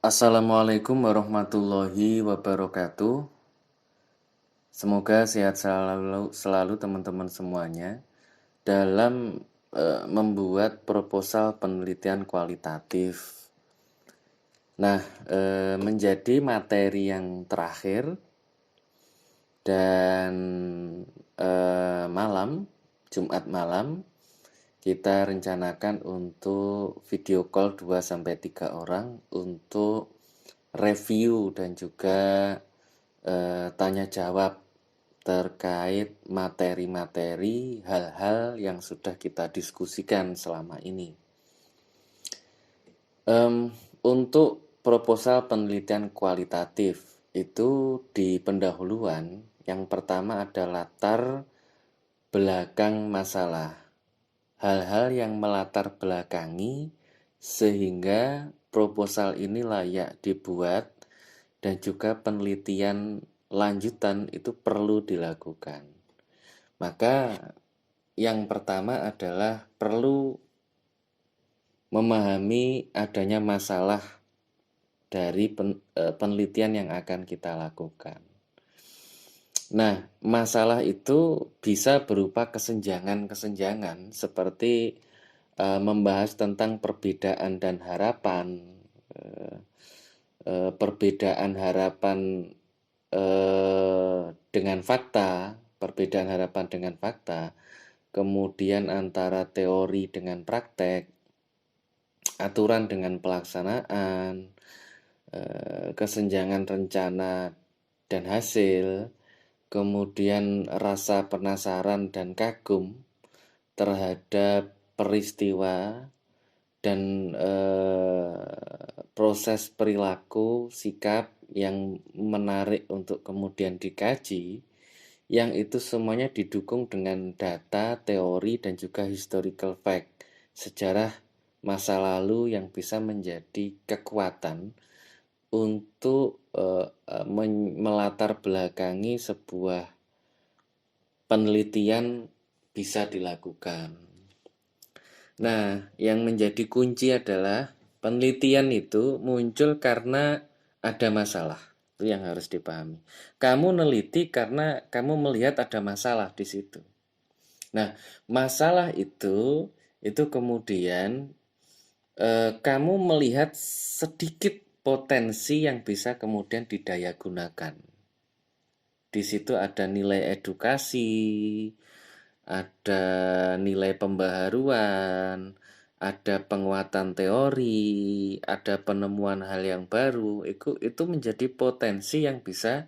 Assalamualaikum warahmatullahi wabarakatuh. Semoga sehat selalu teman-teman semuanya dalam membuat proposal penelitian kualitatif. Nah, menjadi materi yang terakhir dan Jumat malam kita rencanakan untuk video call 2-3 orang untuk review dan juga tanya jawab terkait materi-materi hal-hal yang sudah kita diskusikan selama ini. Untuk proposal penelitian kualitatif itu di pendahuluan yang pertama ada latar belakang masalah. Hal-hal yang melatar belakangi sehingga proposal ini layak dibuat dan juga penelitian lanjutan itu perlu dilakukan. Maka yang pertama adalah perlu memahami adanya masalah dari penelitian yang akan kita lakukan. Nah, masalah itu bisa berupa kesenjangan-kesenjangan seperti membahas tentang perbedaan dan harapan, perbedaan harapan dengan fakta, perbedaan harapan dengan fakta, kemudian antara teori dengan praktek, aturan dengan pelaksanaan, kesenjangan rencana dan hasil, kemudian rasa penasaran dan kagum terhadap peristiwa dan proses perilaku sikap yang menarik untuk kemudian dikaji, yang itu semuanya didukung dengan data, teori, dan juga historical fact, sejarah masa lalu yang bisa menjadi kekuatan untuk melatar belakangi sebuah penelitian bisa dilakukan. Nah, yang menjadi kunci adalah penelitian itu muncul karena ada masalah. Itu yang harus dipahami. Kamu neliti karena kamu melihat ada masalah di situ. Nah, masalah itu kemudian kamu melihat sedikit potensi yang bisa kemudian didaya gunakan. Di situ ada nilai edukasi, ada nilai pembaharuan, ada penguatan teori, ada penemuan hal yang baru. Itu menjadi potensi yang bisa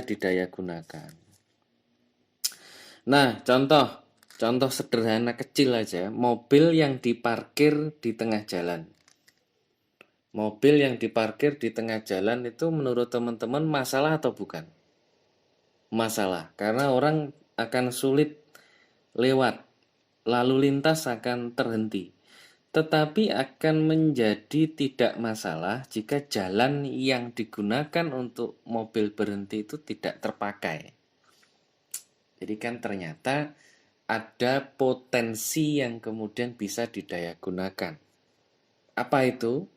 didaya gunakan. Nah, contoh sederhana kecil aja, mobil yang diparkir di tengah jalan. Mobil yang diparkir di tengah jalan itu menurut teman-teman masalah atau bukan? Masalah, karena orang akan sulit lewat, lalu lintas akan terhenti. Tetapi akan menjadi tidak masalah jika jalan yang digunakan untuk mobil berhenti itu tidak terpakai. Jadi kan ternyata ada potensi yang kemudian bisa didaya gunakan. Apa itu?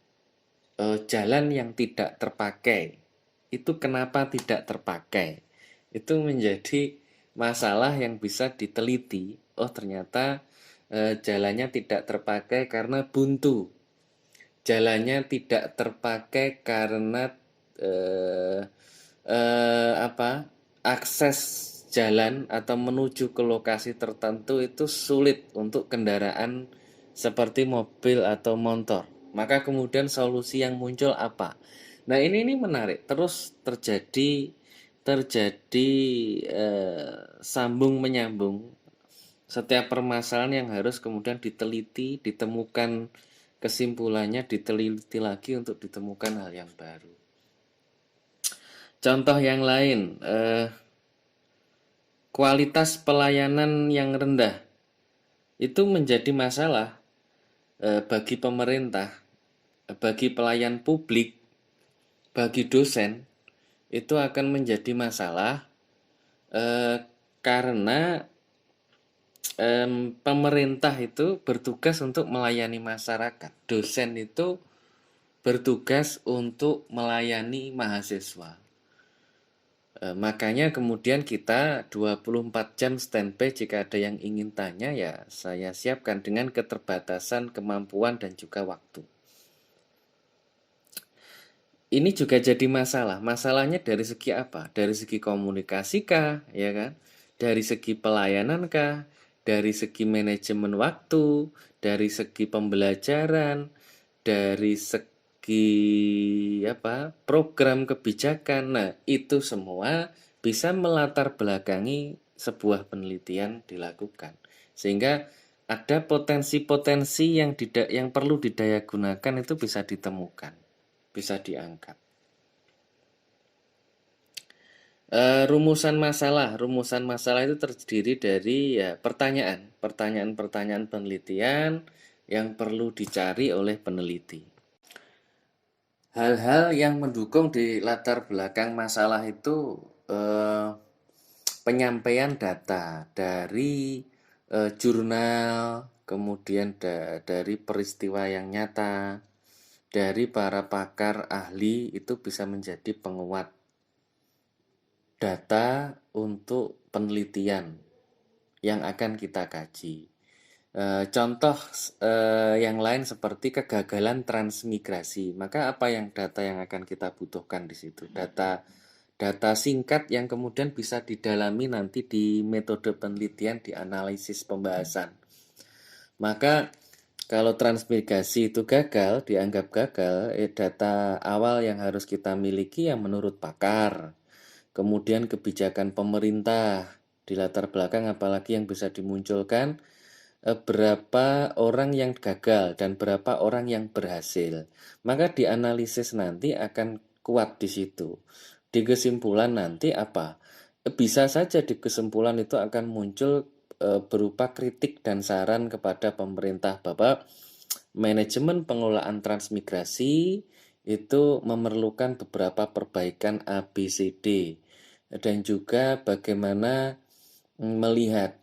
Jalan yang tidak terpakai. Itu kenapa tidak terpakai? Itu menjadi masalah yang bisa diteliti. Oh, ternyata jalannya tidak terpakai karena buntu. Jalannya tidak terpakai karena akses jalan atau menuju ke lokasi tertentu itu sulit untuk kendaraan seperti mobil atau motor. Maka kemudian solusi yang muncul apa? Nah, ini menarik. Terus terjadi sambung menyambung. Setiap permasalahan yang harus kemudian diteliti, ditemukan kesimpulannya, diteliti lagi untuk ditemukan hal yang baru. Contoh yang lain, kualitas pelayanan yang rendah itu menjadi masalah bagi pemerintah, bagi pelayan publik, bagi dosen. Itu akan menjadi masalah karena pemerintah itu bertugas untuk melayani masyarakat. Dosen itu bertugas untuk melayani mahasiswa. Makanya kemudian kita 24 jam standby jika ada yang ingin tanya ya saya siapkan dengan keterbatasan kemampuan dan juga waktu. Ini juga jadi masalah. Masalahnya dari segi apa? Dari segi komunikasi kah, ya kan? Dari segi pelayanan kah? Dari segi manajemen waktu, dari segi pembelajaran, dari segi apa? Program kebijakan. Nah, itu semua bisa melatar belakangi sebuah penelitian dilakukan. Sehingga ada potensi-potensi yang perlu didayagunakan itu bisa ditemukan, bisa diangkat. Rumusan masalah itu terdiri dari ya pertanyaan penelitian yang perlu dicari oleh peneliti. Hal-hal yang mendukung di latar belakang masalah itu penyampaian data dari jurnal, kemudian dari peristiwa yang nyata, dari para pakar ahli itu bisa menjadi penguat data untuk penelitian yang akan kita kaji. Contoh yang lain seperti kegagalan transmigrasi. Maka apa data yang akan kita butuhkan di situ? Data singkat yang kemudian bisa didalami nanti di metode penelitian, di analisis pembahasan. Maka kalau transmigrasi itu gagal, dianggap gagal, data awal yang harus kita miliki yang menurut pakar. Kemudian kebijakan pemerintah di latar belakang apalagi yang bisa dimunculkan, berapa orang yang gagal dan berapa orang yang berhasil. Maka dianalisis nanti akan kuat di situ. Di kesimpulan nanti apa? Bisa saja di kesimpulan itu akan muncul berupa kritik dan saran kepada pemerintah bahwa manajemen pengelolaan transmigrasi itu memerlukan beberapa perbaikan ABCD dan juga bagaimana melihat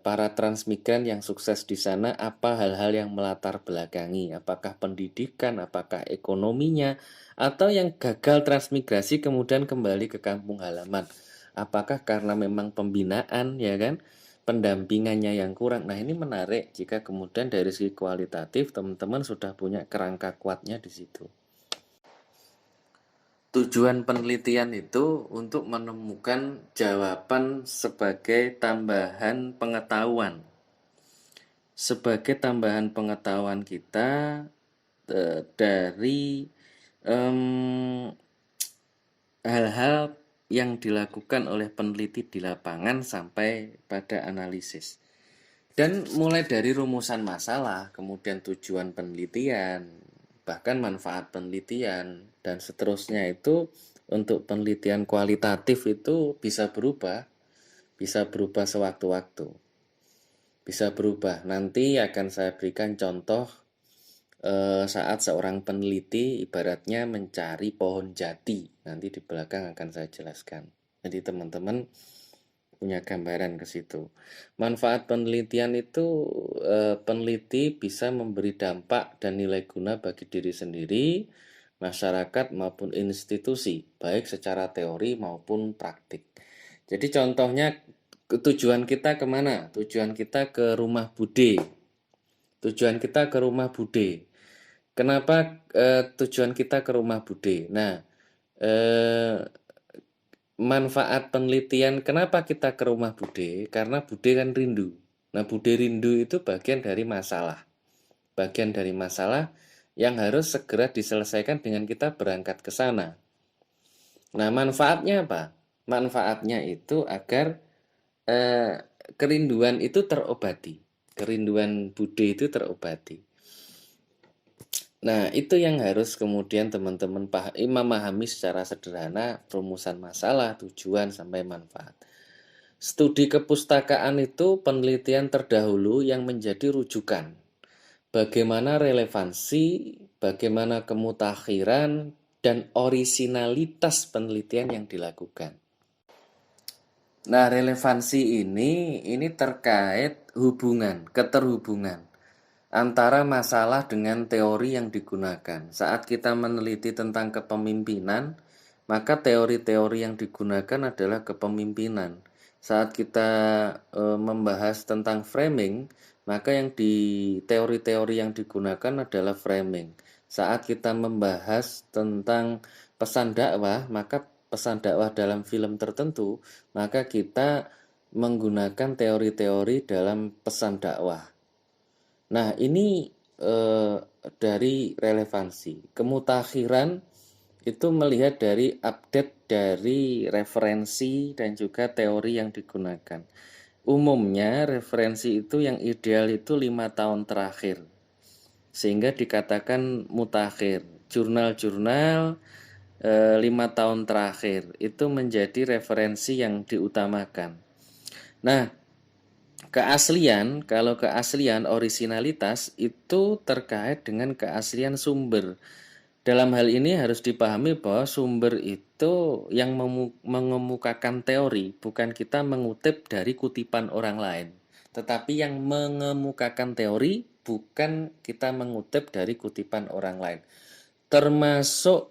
para transmigran yang sukses di sana, apa hal-hal yang melatar belakangi, apakah pendidikan, apakah ekonominya, atau yang gagal transmigrasi kemudian kembali ke kampung halaman, apakah karena memang pembinaan, ya kan, pendampingannya yang kurang. Nah, ini menarik jika kemudian dari segi kualitatif teman-teman sudah punya kerangka kuatnya di situ. Tujuan penelitian itu untuk menemukan jawaban sebagai tambahan pengetahuan. Sebagai tambahan pengetahuan kita dari hal-hal yang dilakukan oleh peneliti di lapangan sampai pada analisis. Dan mulai dari rumusan masalah, kemudian tujuan penelitian, bahkan manfaat penelitian, dan seterusnya itu untuk penelitian kualitatif itu bisa berubah sewaktu-waktu. Bisa berubah. Nanti akan saya berikan contoh saat seorang peneliti ibaratnya mencari pohon jati. Nanti di belakang akan saya jelaskan. Jadi teman-teman punya gambaran ke situ. Manfaat penelitian itu peneliti bisa memberi dampak dan nilai guna bagi diri sendiri, masyarakat maupun institusi, baik secara teori maupun praktik. Jadi contohnya tujuan kita kemana? Tujuan kita ke rumah Bude. Tujuan kita ke rumah Bude. Kenapa tujuan kita ke rumah Bude? Nah, manfaat penelitian kenapa kita ke rumah Bude? Karena Bude kan rindu. Nah, Bude rindu itu bagian dari masalah. Bagian dari masalah yang harus segera diselesaikan dengan kita berangkat ke sana. Nah, manfaatnya apa? Manfaatnya itu agar kerinduan itu terobati. Kerinduan Bude itu terobati. Nah, itu yang harus kemudian teman-teman memahami secara sederhana rumusan masalah, tujuan, sampai manfaat. Studi kepustakaan itu penelitian terdahulu yang menjadi rujukan. Bagaimana relevansi, bagaimana kemutakhiran, dan orisinalitas penelitian yang dilakukan. Nah, relevansi ini terkait hubungan, keterhubungan antara masalah dengan teori yang digunakan. Saat kita meneliti tentang kepemimpinan, maka teori-teori yang digunakan adalah kepemimpinan. Saat kita membahas tentang framing, maka yang di teori-teori yang digunakan adalah framing. Saat kita membahas tentang pesan dakwah, maka pesan dakwah dalam film tertentu, maka kita menggunakan teori-teori dalam pesan dakwah. Nah, ini dari relevansi. Kemutakhiran itu melihat dari update dari referensi dan juga teori yang digunakan. Umumnya referensi itu yang ideal itu 5 tahun terakhir, sehingga dikatakan mutakhir. Jurnal-jurnal 5 tahun terakhir itu menjadi referensi yang diutamakan. Nah, kalau keaslian orisinalitas itu terkait dengan keaslian sumber. Dalam hal ini harus dipahami bahwa sumber itu yang mengemukakan teori, bukan kita mengutip dari kutipan orang lain. Tetapi yang mengemukakan teori, bukan kita mengutip dari kutipan orang lain. Termasuk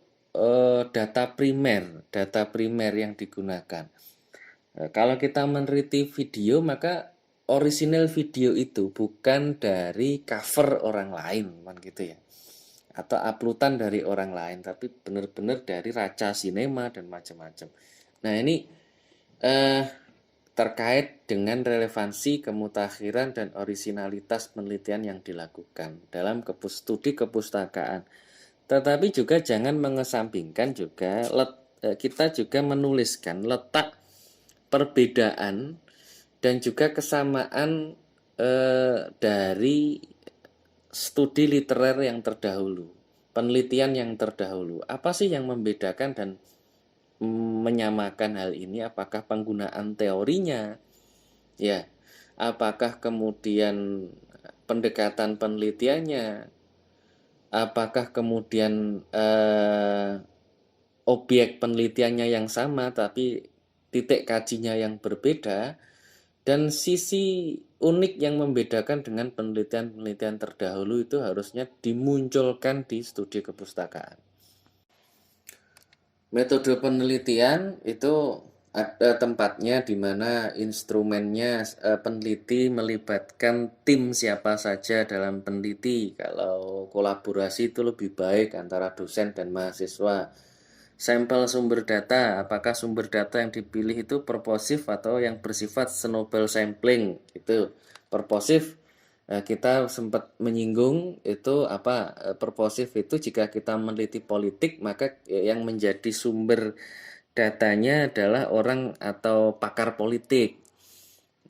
data primer yang digunakan. Kalau kita meneliti video, maka original video itu bukan dari cover orang lain, kan gitu ya, atau uploadan dari orang lain, tapi benar-benar dari Raca Sinema dan macam-macam. Nah, ini terkait dengan relevansi kemutakhiran dan orisinalitas penelitian yang dilakukan dalam studi kepustakaan. Tetapi juga jangan mengesampingkan juga kita juga menuliskan letak perbedaan dan juga kesamaan dari studi literer yang terdahulu, penelitian yang terdahulu. Apa sih yang membedakan dan menyamakan hal ini? Apakah penggunaan teorinya? Ya, apakah kemudian pendekatan penelitiannya? Apakah kemudian objek penelitiannya yang sama tapi titik kajinya yang berbeda? Dan sisi unik yang membedakan dengan penelitian-penelitian terdahulu itu harusnya dimunculkan di studi kepustakaan. Metode penelitian itu ada tempatnya di mana instrumennya peneliti melibatkan tim siapa saja dalam peneliti. Kalau kolaborasi itu lebih baik antara dosen dan mahasiswa. Sampel sumber data, apakah sumber data yang dipilih itu purposive atau yang bersifat snowball sampling? Itu purposive, kita sempat menyinggung itu apa, purposive itu jika kita meneliti politik, maka yang menjadi sumber datanya adalah orang atau pakar politik.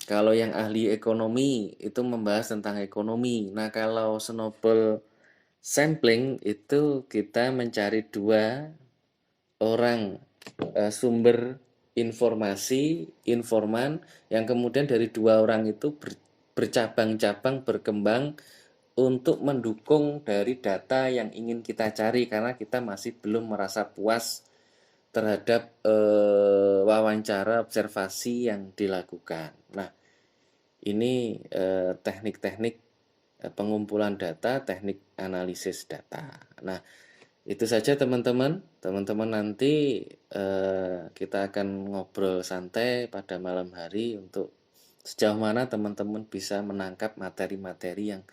Kalau yang ahli ekonomi itu membahas tentang ekonomi. Nah, kalau snowball sampling itu kita mencari dua orang sumber informasi, informan, yang kemudian dari dua orang itu bercabang-cabang, berkembang untuk mendukung dari data yang ingin kita cari, karena kita masih belum merasa puas terhadap wawancara observasi yang dilakukan. Nah, ini teknik-teknik pengumpulan data, teknik analisis data. Nah, itu saja teman-teman. Teman-teman nanti kita akan ngobrol santai pada malam hari untuk sejauh mana teman-teman bisa menangkap materi-materi yang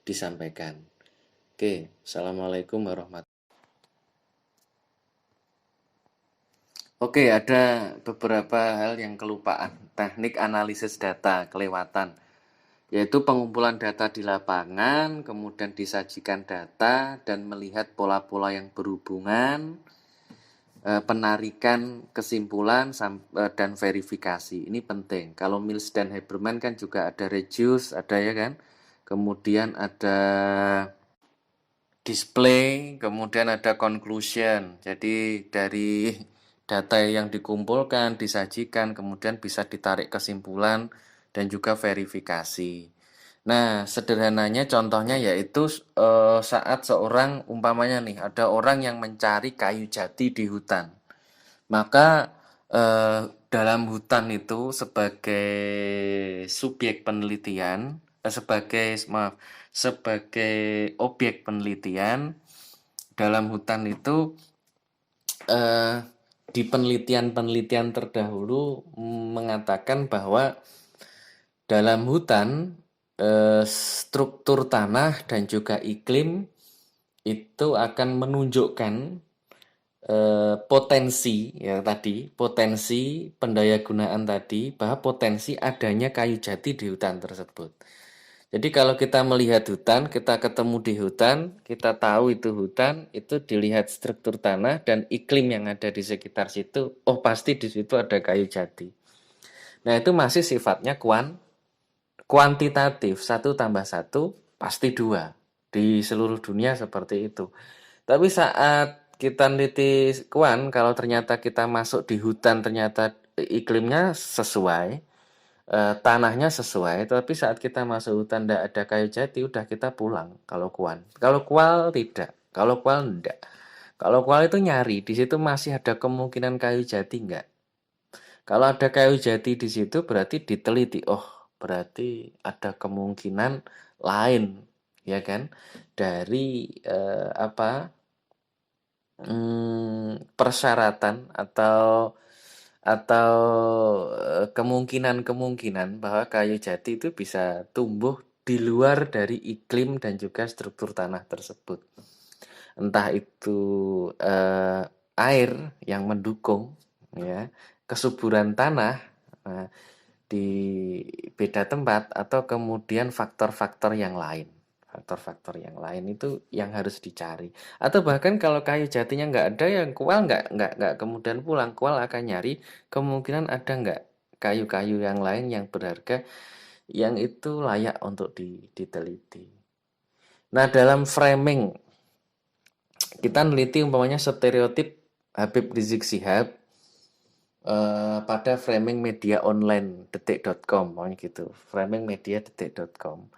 disampaikan. Oke, Assalamualaikum warahmatullahi wabarakatuh. Oke, ada beberapa hal yang kelupaan. Teknik analisis data, kelewatan. Yaitu pengumpulan data di lapangan, kemudian disajikan data dan melihat pola-pola yang berhubungan, penarikan kesimpulan dan verifikasi. Ini penting. Kalau Mills dan Habermas kan juga ada reduce, ada ya kan. Kemudian ada display, kemudian ada conclusion. Jadi dari data yang dikumpulkan, disajikan, kemudian bisa ditarik kesimpulan dan juga verifikasi. Nah, sederhananya contohnya yaitu saat seorang, umpamanya nih, ada orang yang mencari kayu jati di hutan. Maka dalam hutan itu sebagai subjek penelitian, sebagai objek penelitian dalam hutan itu di penelitian-penelitian terdahulu mengatakan bahwa dalam hutan struktur tanah dan juga iklim itu akan menunjukkan potensi pendayagunaan tadi, bahwa potensi adanya kayu jati di hutan tersebut. Jadi kalau kita melihat hutan, kita ketemu di hutan, kita tahu itu hutan, itu dilihat struktur tanah dan iklim yang ada di sekitar situ, oh pasti di situ ada kayu jati. Nah itu masih sifatnya kuantitatif, 1+1 pasti 2. Di seluruh dunia seperti itu. Tapi saat kita neliti kalau ternyata kita masuk di hutan, ternyata iklimnya sesuai, tanahnya sesuai, tapi saat kita masuk hutan tidak ada kayu jati, udah kita pulang kalau kuan. Kalau kual tidak, kalau kual enggak. Kalau kual itu nyari, di situ masih ada kemungkinan kayu jati enggak. Kalau ada kayu jati di situ berarti diteliti, oh berarti ada kemungkinan lain, ya kan, dari persyaratan atau kemungkinan-kemungkinan bahwa kayu jati itu bisa tumbuh di luar dari iklim dan juga struktur tanah tersebut. Entah itu air yang mendukung, ya, kesuburan tanah di beda tempat, atau kemudian faktor-faktor yang lain. Faktor-faktor yang lain itu yang harus dicari. Atau bahkan kalau kayu jatinya nggak ada, yang kual nggak kemudian pulang. Kual akan nyari kemungkinan ada nggak kayu-kayu yang lain yang berharga, yang itu layak untuk diteliti. Nah dalam framing, kita neliti umpamanya stereotip Habib Rizik Syihab pada framing media online detik.com, gitu. Framing media detik.com.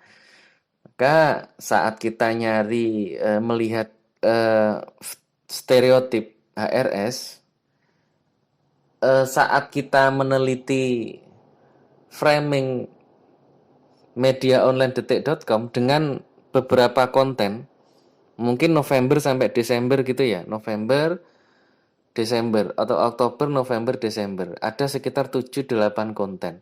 Maka saat kita nyari melihat stereotip HRS, saat kita meneliti framing media online detik.com dengan beberapa konten, mungkin November sampai Desember gitu ya, November, Desember, atau Oktober, November, Desember, ada sekitar 7-8 konten.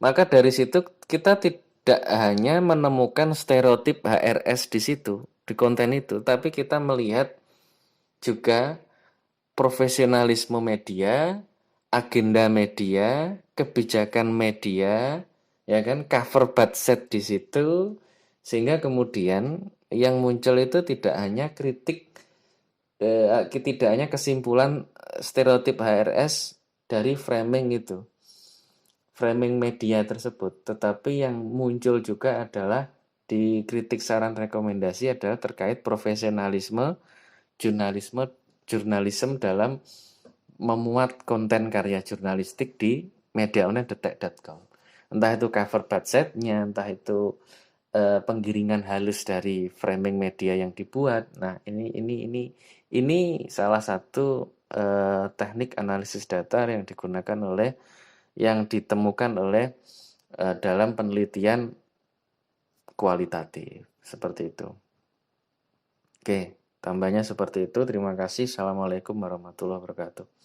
Maka dari situ kita tidak hanya menemukan stereotip HRS di situ, di konten itu, tapi kita melihat juga profesionalisme media, agenda media, kebijakan media, ya kan, cover budget di situ, sehingga kemudian yang muncul itu tidak hanya kesimpulan stereotip HRS dari framing itu, framing media tersebut, tetapi yang muncul juga adalah di kritik saran rekomendasi adalah terkait profesionalisme jurnalisme dalam memuat konten karya jurnalistik di media online detik.com. Entah itu cover budgetnya, entah itu penggiringan halus dari framing media yang dibuat. Nah, ini salah satu teknik analisis data yang ditemukan oleh dalam penelitian kualitatif seperti itu. Oke, tambahnya seperti itu. Terima kasih. Assalamualaikum warahmatullahi wabarakatuh.